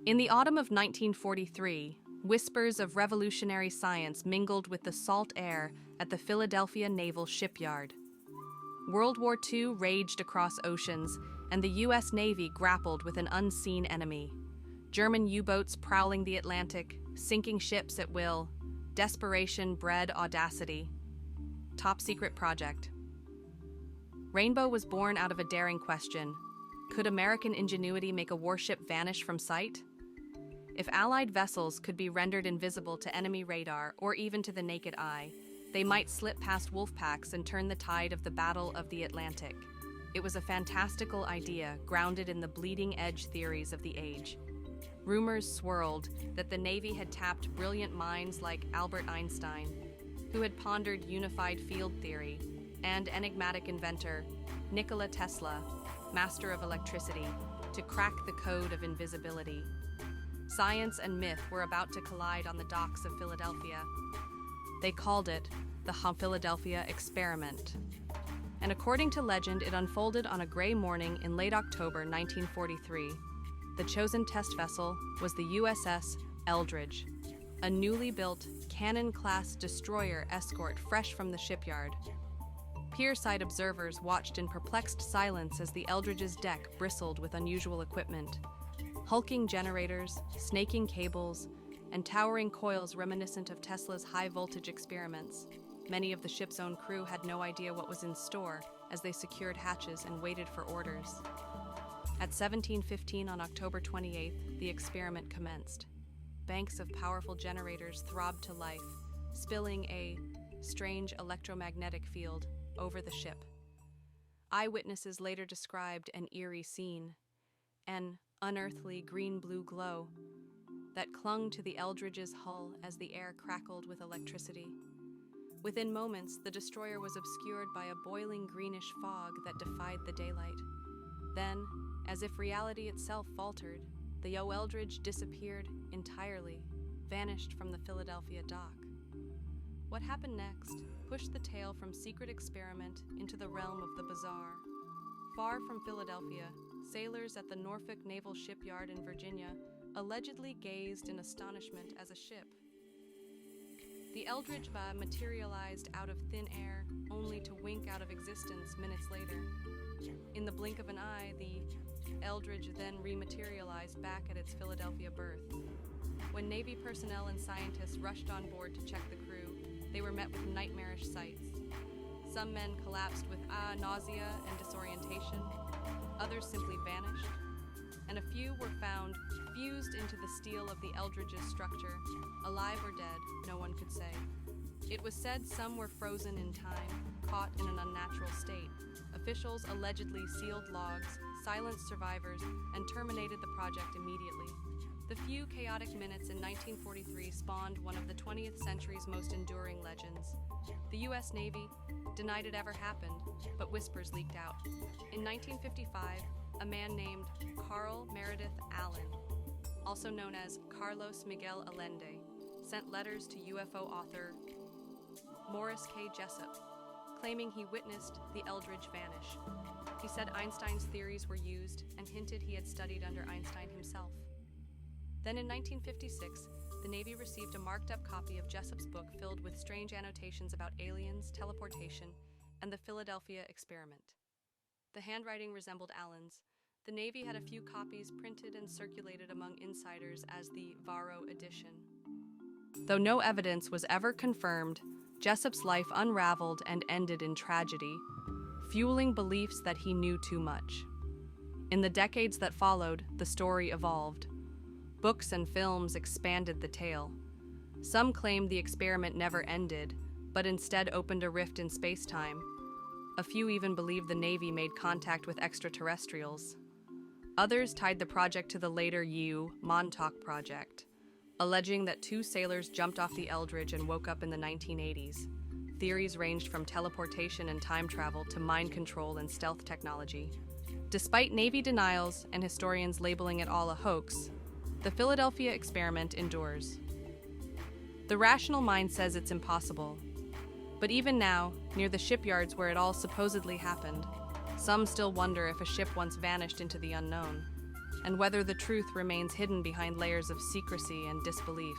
In the autumn of 1943, whispers of revolutionary science mingled with the salt air at the Philadelphia Naval Shipyard. World War II raged across oceans, and the U.S. Navy grappled with an unseen enemy. German U-boats prowling the Atlantic, sinking ships at will. Desperation bred audacity. Top secret project. Rainbow was born out of a daring question. Could American ingenuity make a warship vanish from sight? If Allied vessels could be rendered invisible to enemy radar or even to the naked eye, they might slip past wolf packs and turn the tide of the Battle of the Atlantic. It was a fantastical idea grounded in the bleeding-edge theories of the age. Rumors swirled that the Navy had tapped brilliant minds like Albert Einstein, who had pondered unified field theory, and enigmatic inventor Nikola Tesla, master of electricity, to crack the code of invisibility. Science and myth were about to collide on the docks of Philadelphia. They called it the Philadelphia Experiment. And according to legend, it unfolded on a gray morning in late October 1943. The chosen test vessel was the USS Eldridge, a newly built cannon-class destroyer escort fresh from the shipyard. Pierside observers watched in perplexed silence as the Eldridge's deck bristled with unusual equipment. Hulking generators, snaking cables, and towering coils reminiscent of Tesla's high-voltage experiments. Many of the ship's own crew had no idea what was in store as they secured hatches and waited for orders. At 17:15 on October 28th, the experiment commenced. Banks of powerful generators throbbed to life, spilling a strange electromagnetic field over the ship. Eyewitnesses later described an eerie scene, an unearthly green-blue glow that clung to the Eldridge's hull as the air crackled with electricity. Within moments, the destroyer was obscured by a boiling greenish fog that defied the daylight. Then, as if reality itself faltered, the Eldridge disappeared entirely, vanished from the Philadelphia dock. What happened next pushed the tale from secret experiment into the realm of the bizarre. Far from Philadelphia, sailors at the Norfolk Naval Shipyard in Virginia allegedly gazed in astonishment as a ship. The Eldridge materialized out of thin air, only to wink out of existence minutes later. In the blink of an eye, the Eldridge then rematerialized back at its Philadelphia berth. When Navy personnel and scientists rushed on board to check the crew, they were met with nightmarish sights. Some men collapsed with nausea and disorientation. Others simply vanished. And a few were found fused into the steel of the Eldridge's structure. Alive or dead, no one could say. It was said some were frozen in time, caught in an unnatural state. Officials allegedly sealed logs, silenced survivors, and terminated the project immediately. The few chaotic minutes in 1943 spawned one of the 20th century's most enduring legends. The U.S. Navy denied it ever happened, but whispers leaked out. In 1955, a man named Carl Meredith Allen, also known as Carlos Miguel Allende, sent letters to UFO author Morris K. Jessup, claiming he witnessed the Eldridge vanish. He said Einstein's theories were used and hinted he had studied under Einstein himself. Then in 1956, the Navy received a marked-up copy of Jessup's book filled with strange annotations about aliens, teleportation, and the Philadelphia Experiment. The handwriting resembled Allen's. The Navy had a few copies printed and circulated among insiders as the Varro edition. Though no evidence was ever confirmed, Jessup's life unraveled and ended in tragedy, fueling beliefs that he knew too much. In the decades that followed, the story evolved. Books and films expanded the tale. Some claimed the experiment never ended, but instead opened a rift in space-time. A few even believed the Navy made contact with extraterrestrials. Others tied the project to the later Montauk Project, alleging that two sailors jumped off the Eldridge and woke up in the 1980s. Theories ranged from teleportation and time travel to mind control and stealth technology. Despite Navy denials and historians labeling it all a hoax, the Philadelphia Experiment endures. The rational mind says it's impossible. But even now, near the shipyards where it all supposedly happened, some still wonder if a ship once vanished into the unknown. and whether the truth remains hidden behind layers of secrecy and disbelief.